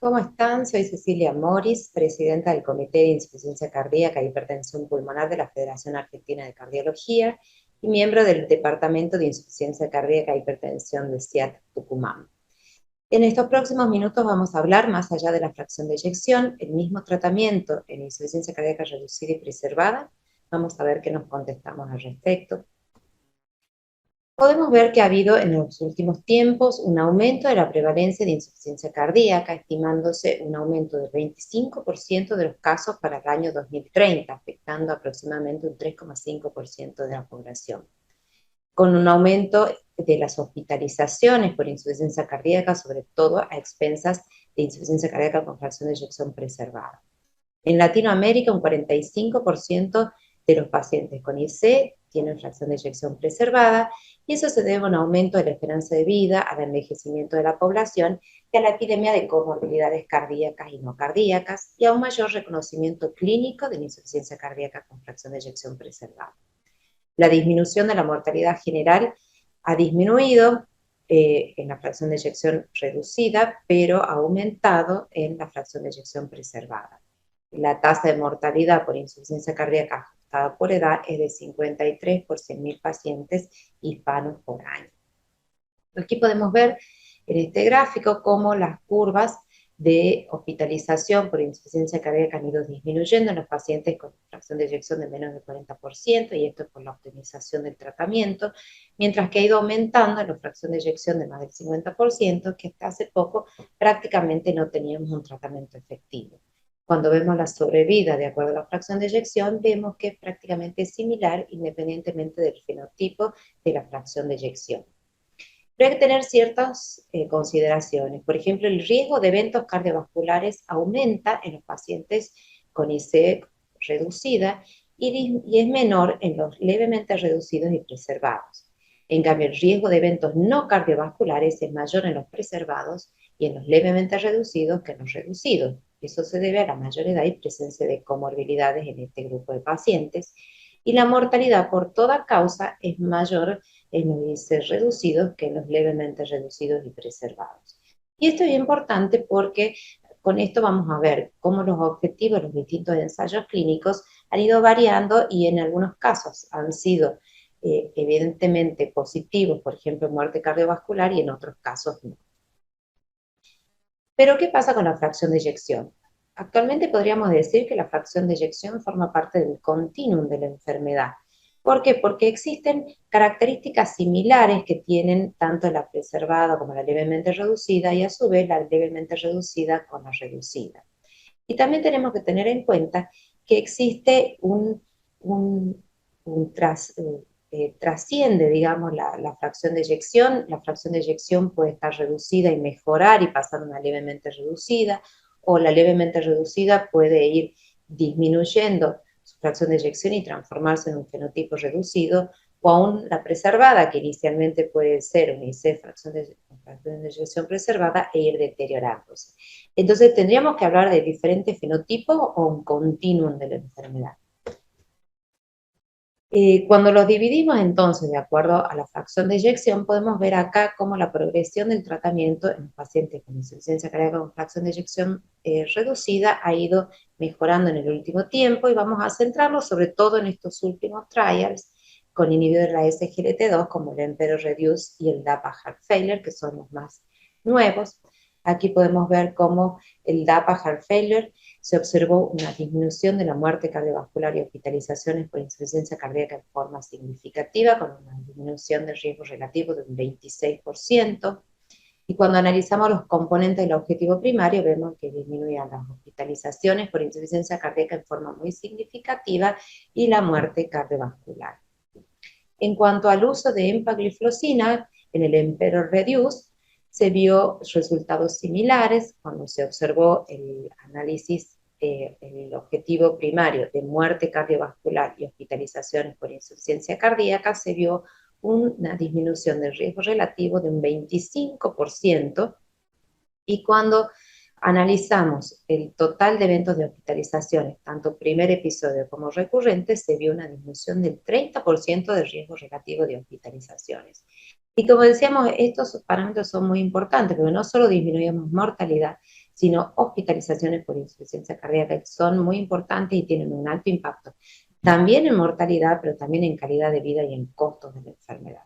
¿Cómo están? Soy Cecilia Moris, presidenta del Comité de Insuficiencia Cardíaca e Hipertensión Pulmonar de la Federación Argentina de Cardiología y miembro del Departamento de Insuficiencia Cardíaca e Hipertensión de CIAT Tucumán. En estos próximos minutos vamos a hablar, más allá de la fracción de eyección, el mismo tratamiento en insuficiencia cardíaca reducida y preservada. Vamos a ver qué nos contestamos al respecto. Podemos ver que ha habido en los últimos tiempos un aumento de la prevalencia de insuficiencia cardíaca, estimándose un aumento del 25% de los casos para el año 2030, afectando aproximadamente un 3,5% de la población, con un aumento de las hospitalizaciones por insuficiencia cardíaca, sobre todo a expensas de insuficiencia cardíaca con fracción de eyección preservada. En Latinoamérica, un 45% de los pacientes con IC tienen fracción de eyección preservada, y eso se debe a un aumento de la esperanza de vida, al envejecimiento de la población y a la epidemia de comorbilidades cardíacas y no cardíacas, y a un mayor reconocimiento clínico de la insuficiencia cardíaca con fracción de eyección preservada. La disminución de la mortalidad general ha disminuido en la fracción de eyección reducida, pero ha aumentado en la fracción de eyección preservada. La tasa de mortalidad por insuficiencia cardíaca ajustada por edad es de 53 por 100.000 pacientes hispanos por año. Aquí podemos ver en este gráfico cómo las curvas de hospitalización por insuficiencia cardíaca han ido disminuyendo en los pacientes con fracción de eyección de menos del 40%, y esto es por la optimización del tratamiento, mientras que ha ido aumentando en la fracción de eyección de más del 50%, que hasta hace poco prácticamente no teníamos un tratamiento efectivo. Cuando vemos la sobrevida de acuerdo a la fracción de eyección, vemos que es prácticamente similar independientemente del fenotipo de la fracción de eyección. Pero hay que tener ciertas consideraciones. Por ejemplo, el riesgo de eventos cardiovasculares aumenta en los pacientes con IC reducida y es menor en los levemente reducidos y preservados. En cambio, el riesgo de eventos no cardiovasculares es mayor en los preservados y en los levemente reducidos que en los reducidos. Eso se debe a la mayor edad y presencia de comorbilidades en este grupo de pacientes. Y la mortalidad por toda causa es mayor en los índices reducidos que en los levemente reducidos y preservados. Y esto es importante porque con esto vamos a ver cómo los objetivos de los distintos ensayos clínicos han ido variando y en algunos casos han sido evidentemente positivos, por ejemplo, muerte cardiovascular, y en otros casos no. Pero, ¿qué pasa con la fracción de eyección? Actualmente podríamos decir que la fracción de eyección forma parte del continuum de la enfermedad. ¿Por qué? Porque existen características similares que tienen tanto la preservada como la levemente reducida, y a su vez la levemente reducida con la reducida. Y también tenemos que tener en cuenta que existe trasciende, digamos, la fracción de eyección. La fracción de eyección puede estar reducida y mejorar y pasar a una levemente reducida, o la levemente reducida puede ir disminuyendo su fracción de eyección y transformarse en un fenotipo reducido, o aún la preservada, que inicialmente puede ser una IC fracción de eyección preservada, e ir deteriorándose. Entonces tendríamos que hablar de diferentes fenotipos o un continuum de la enfermedad. Cuando los dividimos entonces de acuerdo a la fracción de eyección, podemos ver acá cómo la progresión del tratamiento en los pacientes con insuficiencia cardíaca con fracción de eyección reducida ha ido mejorando en el último tiempo, y vamos a centrarnos sobre todo en estos últimos trials con inhibidores de la SGLT2 como el Emperor Reduce y el DAPA Heart Failure, que son los más nuevos. Aquí podemos ver cómo el DAPA Heart Failure se observó una disminución de la muerte cardiovascular y hospitalizaciones por insuficiencia cardíaca en forma significativa, con una disminución del riesgo relativo de un 26%. Y cuando analizamos los componentes del objetivo primario, vemos que disminuían las hospitalizaciones por insuficiencia cardíaca en forma muy significativa y la muerte cardiovascular. En cuanto al uso de empagliflozina en el Emperor Reduce, se vio resultados similares cuando se observó el análisis el objetivo primario de muerte cardiovascular y hospitalizaciones por insuficiencia cardíaca. Se vio una disminución del riesgo relativo de un 25%, y cuando analizamos el total de eventos de hospitalizaciones, tanto primer episodio como recurrente, se vio una disminución del 30% del riesgo relativo de hospitalizaciones. Y como decíamos, estos parámetros son muy importantes, porque no solo disminuimos mortalidad, sino hospitalizaciones por insuficiencia cardíaca, que son muy importantes y tienen un alto impacto, también en mortalidad, pero también en calidad de vida y en costos de la enfermedad.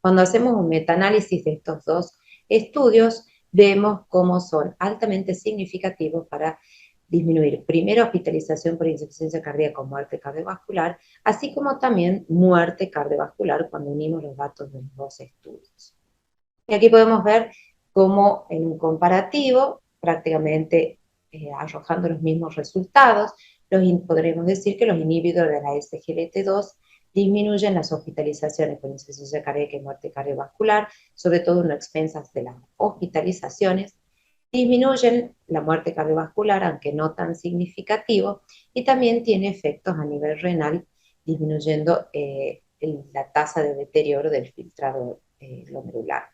Cuando hacemos un metaanálisis de estos dos estudios, vemos cómo son altamente significativos para disminuir primero hospitalización por insuficiencia cardíaca o muerte cardiovascular, así como también muerte cardiovascular cuando unimos los datos de los dos estudios. Y aquí podemos ver cómo en un comparativo, prácticamente arrojando los mismos resultados, podremos decir que los inhibidores de la SGLT2 disminuyen las hospitalizaciones por insuficiencia cardíaca y muerte cardiovascular, sobre todo en expensas de las hospitalizaciones, disminuyen la muerte cardiovascular, aunque no tan significativo, y también tiene efectos a nivel renal, disminuyendo la tasa de deterioro del filtrado glomerular.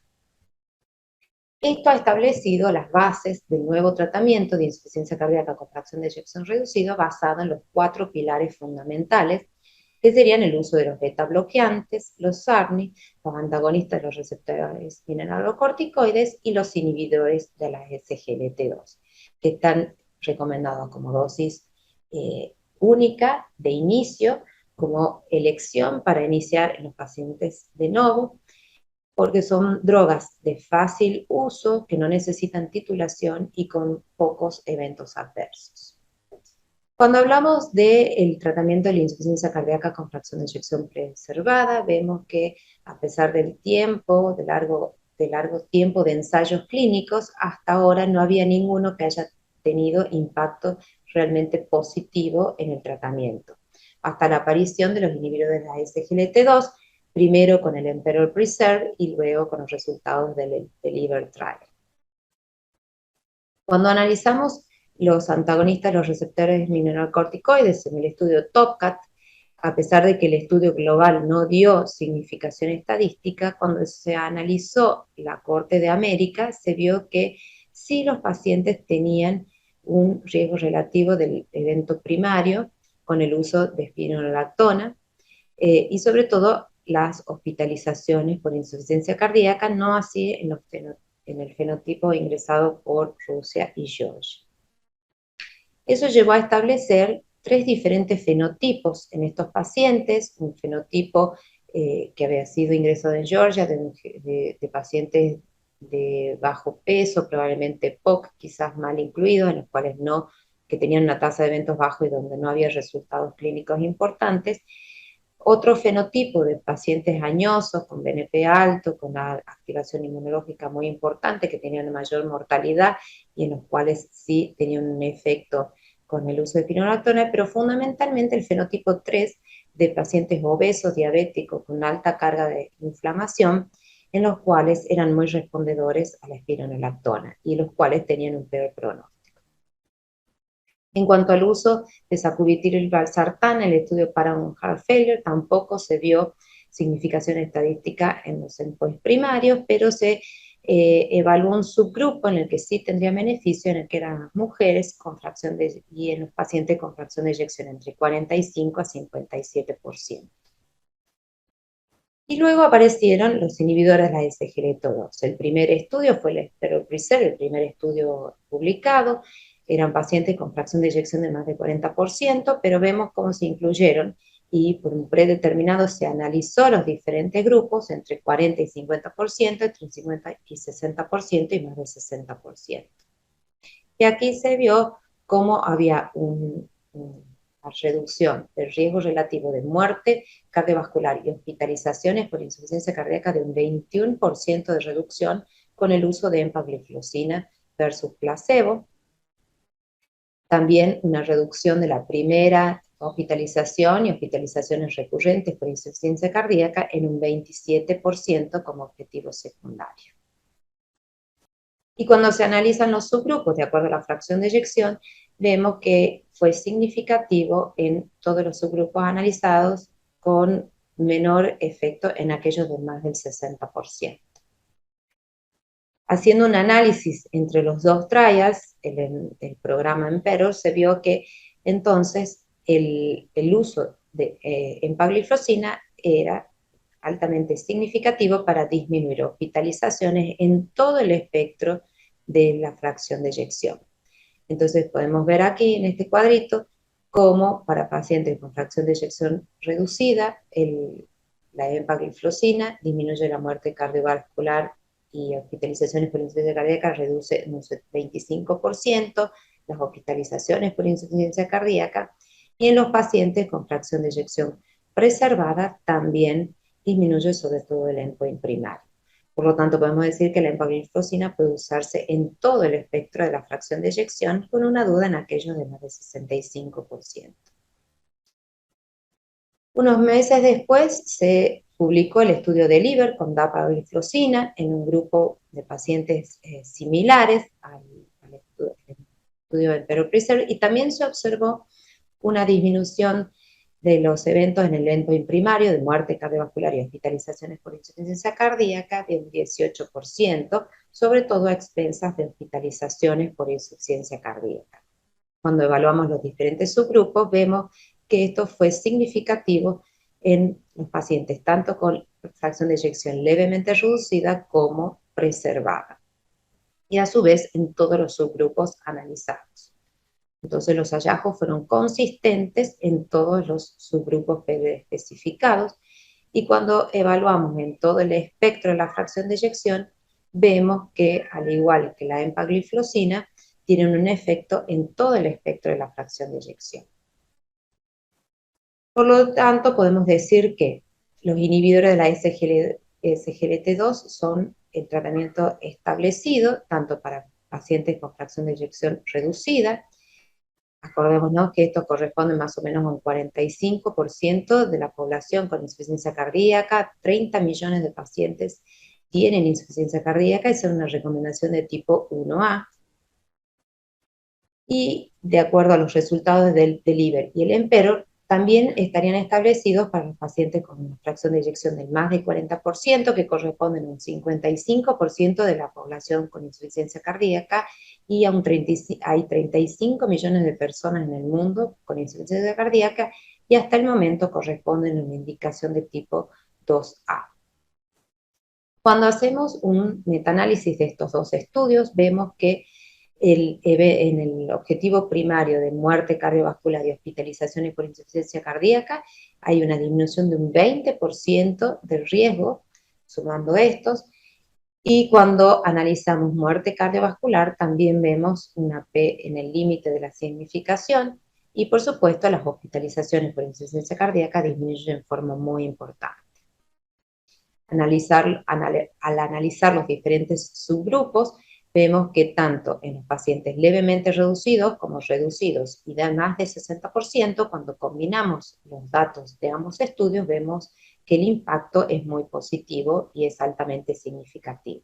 Esto ha establecido las bases del nuevo tratamiento de insuficiencia cardíaca con fracción de eyección reducido basado en los 4 pilares fundamentales, que serían el uso de los beta bloqueantes, los SARNI, los antagonistas de los receptores mineralocorticoides y los inhibidores de la SGLT2, que están recomendados como dosis única de inicio, como elección para iniciar en los pacientes de novo, porque son drogas de fácil uso, que no necesitan titulación y con pocos eventos adversos. Cuando hablamos del tratamiento de la insuficiencia cardíaca con fracción de eyección preservada, vemos que a pesar del tiempo, de largo tiempo de ensayos clínicos, hasta ahora no había ninguno que haya tenido impacto realmente positivo en el tratamiento, hasta la aparición de los inhibidores de la SGLT2, primero con el Emperor Preserve y luego con los resultados del LIVER Trial. Cuando analizamos los antagonistas de los receptores mineralocorticoides en el estudio TOPCAT, a pesar de que el estudio global no dio significación estadística, cuando se analizó la Corte de América, se vio que sí los pacientes tenían un riesgo relativo del evento primario con el uso de espironolactona, y sobre todo las hospitalizaciones por insuficiencia cardíaca, no así en el fenotipo ingresado por Rusia y Georgia. Eso llevó a establecer 3 diferentes fenotipos en estos pacientes, un fenotipo que había sido ingresado en Georgia de pacientes de bajo peso, probablemente POC, quizás mal incluidos, en los cuales que tenían una tasa de eventos bajo y donde no había resultados clínicos importantes. Otro fenotipo de pacientes añosos, con BNP alto, con una activación inmunológica muy importante, que tenían mayor mortalidad y en los cuales sí tenían un efecto con el uso de espironolactona, pero fundamentalmente el fenotipo 3 de pacientes obesos, diabéticos, con alta carga de inflamación, en los cuales eran muy respondedores a la espironolactona y los cuales tenían un peor pronóstico. En cuanto al uso de sacubitril y valsartán, el estudio para un heart failure tampoco se vio significación estadística en los endpoints primarios, pero se evaluó un subgrupo en el que sí tendría beneficio, en el que eran las mujeres y en los pacientes con fracción de eyección entre 45 a 57%. Y luego aparecieron los inhibidores de la SGLT2. El primer estudio fue el Emperor Preserve, el primer estudio publicado. Eran pacientes con fracción de eyección de más de 40%, pero vemos cómo se incluyeron y por un predeterminado se analizó los diferentes grupos entre 40 y 50%, entre 50 y 60% y más del 60%. Y aquí se vio cómo había una reducción del riesgo relativo de muerte cardiovascular y hospitalizaciones por insuficiencia cardíaca de un 21% de reducción con el uso de empagliflozina versus placebo. También una reducción de la primera hospitalización y hospitalizaciones recurrentes por insuficiencia cardíaca en un 27% como objetivo secundario. Y cuando se analizan los subgrupos de acuerdo a la fracción de eyección, vemos que fue significativo en todos los subgrupos analizados con menor efecto en aquellos de más del 60%. Haciendo un análisis entre los dos trials, el programa Emperor, se vio que entonces el uso de empagliflozina era altamente significativo para disminuir hospitalizaciones en todo el espectro de la fracción de eyección. Entonces podemos ver aquí en este cuadrito cómo para pacientes con fracción de eyección reducida, la empagliflozina disminuye la muerte cardiovascular y hospitalizaciones por insuficiencia cardíaca, reduce un 25% las hospitalizaciones por insuficiencia cardíaca, y en los pacientes con fracción de eyección preservada también disminuye sobre todo el endpoint primario. Por lo tanto, podemos decir que la empagliflozina puede usarse en todo el espectro de la fracción de eyección, con una duda en aquellos de más de 65%. Unos meses después se publicó el estudio de Liver con dapagliflozina en un grupo de pacientes similares al estudio del Pero-Preserve, y también se observó una disminución de los eventos en el endpoint primario de muerte cardiovascular y hospitalizaciones por insuficiencia cardíaca de un 18%, sobre todo a expensas de hospitalizaciones por insuficiencia cardíaca. Cuando evaluamos los diferentes subgrupos, vemos que esto fue significativo en los pacientes tanto con fracción de eyección levemente reducida como preservada, y a su vez en todos los subgrupos analizados. Entonces los hallazgos fueron consistentes en todos los subgrupos especificados, y cuando evaluamos en todo el espectro de la fracción de eyección, vemos que al igual que la empagliflozina, tienen un efecto en todo el espectro de la fracción de eyección. Por lo tanto, podemos decir que los inhibidores de la SGLT2 son el tratamiento establecido tanto para pacientes con fracción de eyección reducida. Acordémonos que esto corresponde más o menos a un 45% de la población con insuficiencia cardíaca. 30 millones de pacientes tienen insuficiencia cardíaca, y es una recomendación de tipo 1A. Y de acuerdo a los resultados del Liver y el Emperor, también estarían establecidos para los pacientes con una fracción de eyección del más del 40%, que corresponden a un 55% de la población con insuficiencia cardíaca, y hay 35 millones de personas en el mundo con insuficiencia cardíaca, y hasta el momento corresponden a una indicación de tipo 2A. Cuando hacemos un metaanálisis de estos dos estudios, vemos que en el objetivo primario de muerte cardiovascular y hospitalizaciones por insuficiencia cardíaca hay una disminución de un 20% del riesgo, sumando estos, y cuando analizamos muerte cardiovascular también vemos una P en el límite de la significación, y por supuesto las hospitalizaciones por insuficiencia cardíaca disminuyen en forma muy importante. Al analizar los diferentes subgrupos, vemos que tanto en los pacientes levemente reducidos como reducidos y de más de 60%, cuando combinamos los datos de ambos estudios, vemos que el impacto es muy positivo y es altamente significativo.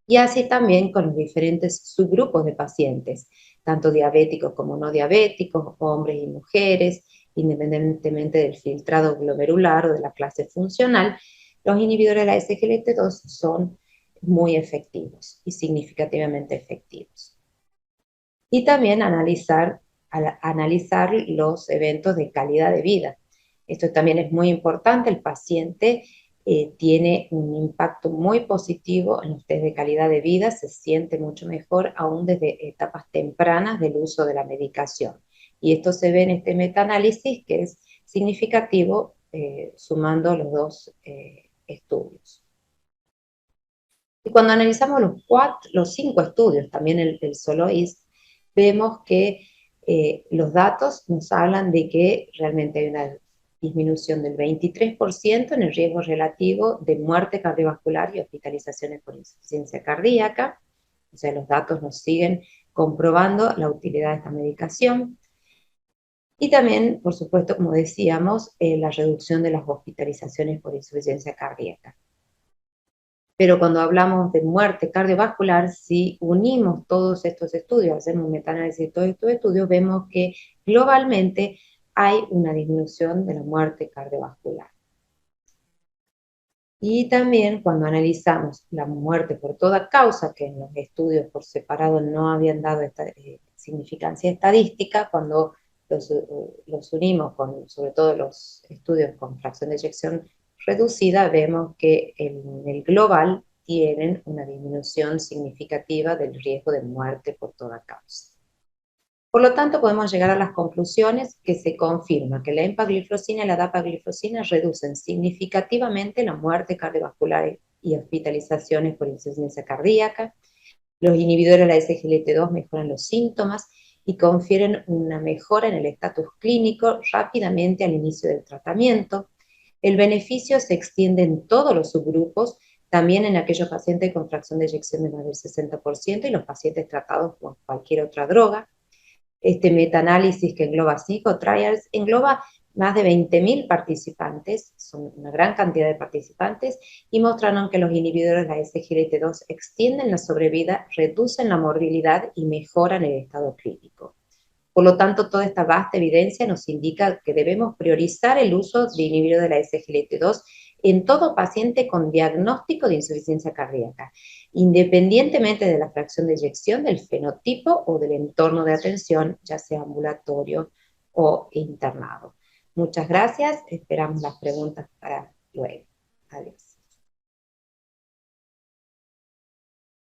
Y así también con los diferentes subgrupos de pacientes, tanto diabéticos como no diabéticos, hombres y mujeres, independientemente del filtrado glomerular o de la clase funcional, los inhibidores de la SGLT2 son muy efectivos y significativamente efectivos. Y también analizar los eventos de calidad de vida. Esto también es muy importante. El paciente tiene un impacto muy positivo en los test de calidad de vida, se siente mucho mejor aún desde etapas tempranas del uso de la medicación. Y esto se ve en este metaanálisis, que es significativo sumando los dos estudios. Y cuando analizamos los 5 estudios, también el SOLOIST, vemos que los datos nos hablan de que realmente hay una disminución del 23% en el riesgo relativo de muerte cardiovascular y hospitalizaciones por insuficiencia cardíaca. O sea, los datos nos siguen comprobando la utilidad de esta medicación. Y también, por supuesto, como decíamos, la reducción de las hospitalizaciones por insuficiencia cardíaca. Pero cuando hablamos de muerte cardiovascular, si unimos todos estos estudios, hacemos un metaanálisis de todos estos estudios, vemos que globalmente hay una disminución de la muerte cardiovascular. Y también cuando analizamos la muerte por toda causa, que en los estudios por separado no habían dado esta significancia estadística, cuando los unimos con sobre todo los estudios con fracción de eyección reducida, vemos que en el global tienen una disminución significativa del riesgo de muerte por toda causa. Por lo tanto, podemos llegar a las conclusiones que se confirma que la empagliflozina y la dapagliflozina reducen significativamente la muerte cardiovascular y hospitalizaciones por insuficiencia cardíaca. Los inhibidores de la SGLT2 mejoran los síntomas y confieren una mejora en el estatus clínico rápidamente al inicio del tratamiento. El beneficio se extiende en todos los subgrupos, también en aquellos pacientes con fracción de eyección de más del 60% y los pacientes tratados con cualquier otra droga. Este metaanálisis que engloba 5 trials, engloba más de 20.000 participantes, son una gran cantidad de participantes, y mostraron que los inhibidores de la SGLT2 extienden la sobrevida, reducen la morbilidad y mejoran el estado clínico. Por lo tanto, toda esta vasta evidencia nos indica que debemos priorizar el uso de inhibidores de la SGLT2 en todo paciente con diagnóstico de insuficiencia cardíaca, independientemente de la fracción de eyección, del fenotipo o del entorno de atención, ya sea ambulatorio o internado. Muchas gracias, esperamos las preguntas para luego.